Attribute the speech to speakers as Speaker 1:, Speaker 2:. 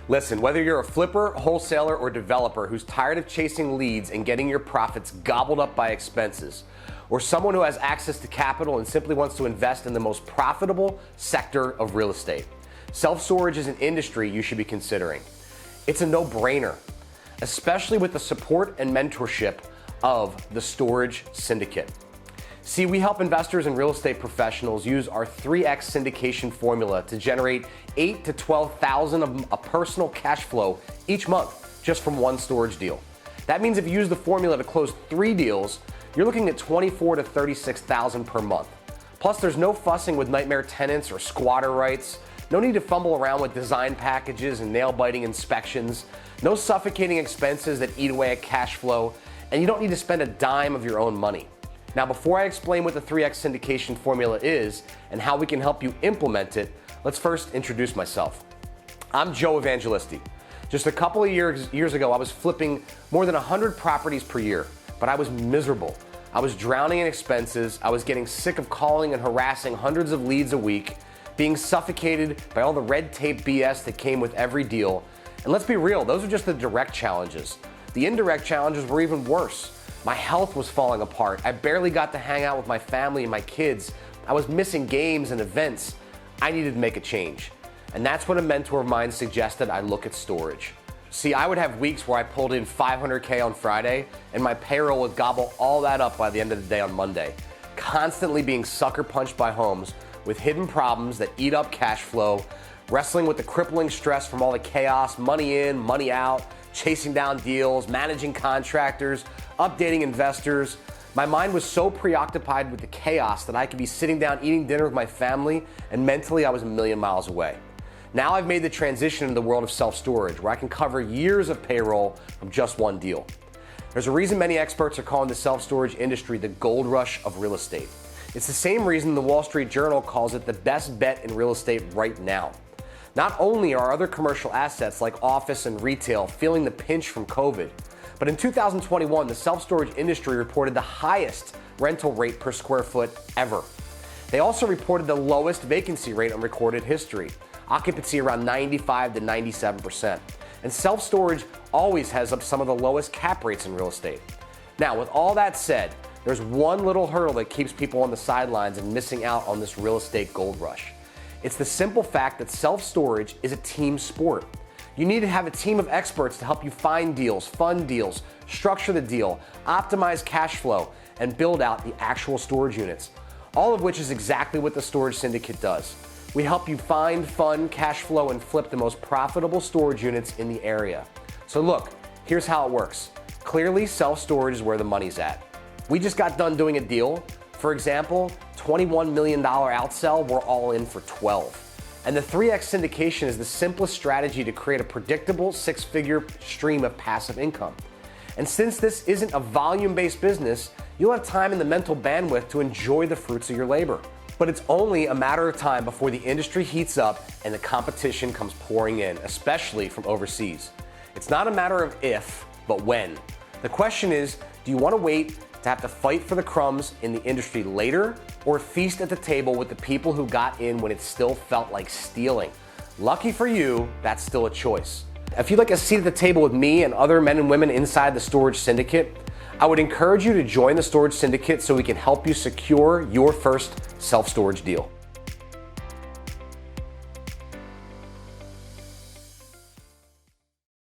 Speaker 1: Listen, whether you're a flipper, wholesaler, or developer who's tired of chasing leads and getting your profits gobbled up by expenses, or someone who has access to capital and simply wants to invest in the most profitable sector of real estate, self-storage is an industry you should be considering. It's a no-brainer, especially with the support and mentorship of the Storage Syndicate. See, we help investors and real estate professionals use our 3x syndication formula to generate $8,000 to $12,000 of a personal cash flow each month just from one storage deal. That means if you use the formula to close 3 deals, you're looking at $24,000 to $36,000 per month. Plus, there's no fussing with nightmare tenants or squatter rights, no need to fumble around with design packages and nail-biting inspections, no suffocating expenses that eat away at cash flow, and you don't need to spend a dime of your own money. Now, before I explain what the 3x syndication formula is and how we can help you implement it, let's first introduce myself. I'm Joe Evangelisti. Just a couple of years ago, I was flipping more than 100 properties per year, but I was miserable. I was drowning in expenses. I was getting sick of calling and harassing hundreds of leads a week, being suffocated by all the red tape BS that came with every deal. And let's be real, those are just the direct challenges. The indirect challenges were even worse. My health was falling apart. I barely got to hang out with my family and my kids. I was missing games and events. I needed to make a change. And that's when a mentor of mine suggested I look at storage. See, I would have weeks where I pulled in $500K on Friday and my payroll would gobble all that up by the end of the day on Monday, constantly being sucker punched by homes with hidden problems that eat up cash flow, wrestling with the crippling stress from all the chaos, money in, money out, chasing down deals, managing contractors, updating investors. My mind was so preoccupied with the chaos that I could be sitting down eating dinner with my family, and mentally I was a million miles away. Now I've made the transition into the world of self-storage, where I can cover years of payroll from just one deal. There's a reason many experts are calling the self-storage industry the gold rush of real estate. It's the same reason the Wall Street Journal calls it the best bet in real estate right now. Not only are other commercial assets like office and retail feeling the pinch from COVID, but in 2021, the self-storage industry reported the highest rental rate per square foot ever. They also reported the lowest vacancy rate in recorded history, occupancy around 95 to 97%. And self-storage always has some of the lowest cap rates in real estate. Now, with all that said, there's one little hurdle that keeps people on the sidelines and missing out on this real estate gold rush. It's the simple fact that self-storage is a team sport. You need to have a team of experts to help you find deals, fund deals, structure the deal, optimize cash flow, and build out the actual storage units, all of which is exactly what the Storage Syndicate does. We help you find, fund, cash flow, and flip the most profitable storage units in the area. So look, here's how it works. Clearly, self-storage is where the money's at. We just got done doing a deal. For example, $21 million outsell, we're all in for 12. And the 3x syndication is the simplest strategy to create a predictable 6-figure stream of passive income. And since this isn't a volume-based business, you'll have time and the mental bandwidth to enjoy the fruits of your labor. But it's only a matter of time before the industry heats up and the competition comes pouring in, especially from overseas. It's not a matter of if, but when. The question is, do you want to wait to have to fight for the crumbs in the industry later, or feast at the table with the people who got in when it still felt like stealing? Lucky for you, that's still a choice. If you'd like a seat at the table with me and other men and women inside the Storage Syndicate, I would encourage you to join the Storage Syndicate so we can help you secure your first self-storage deal.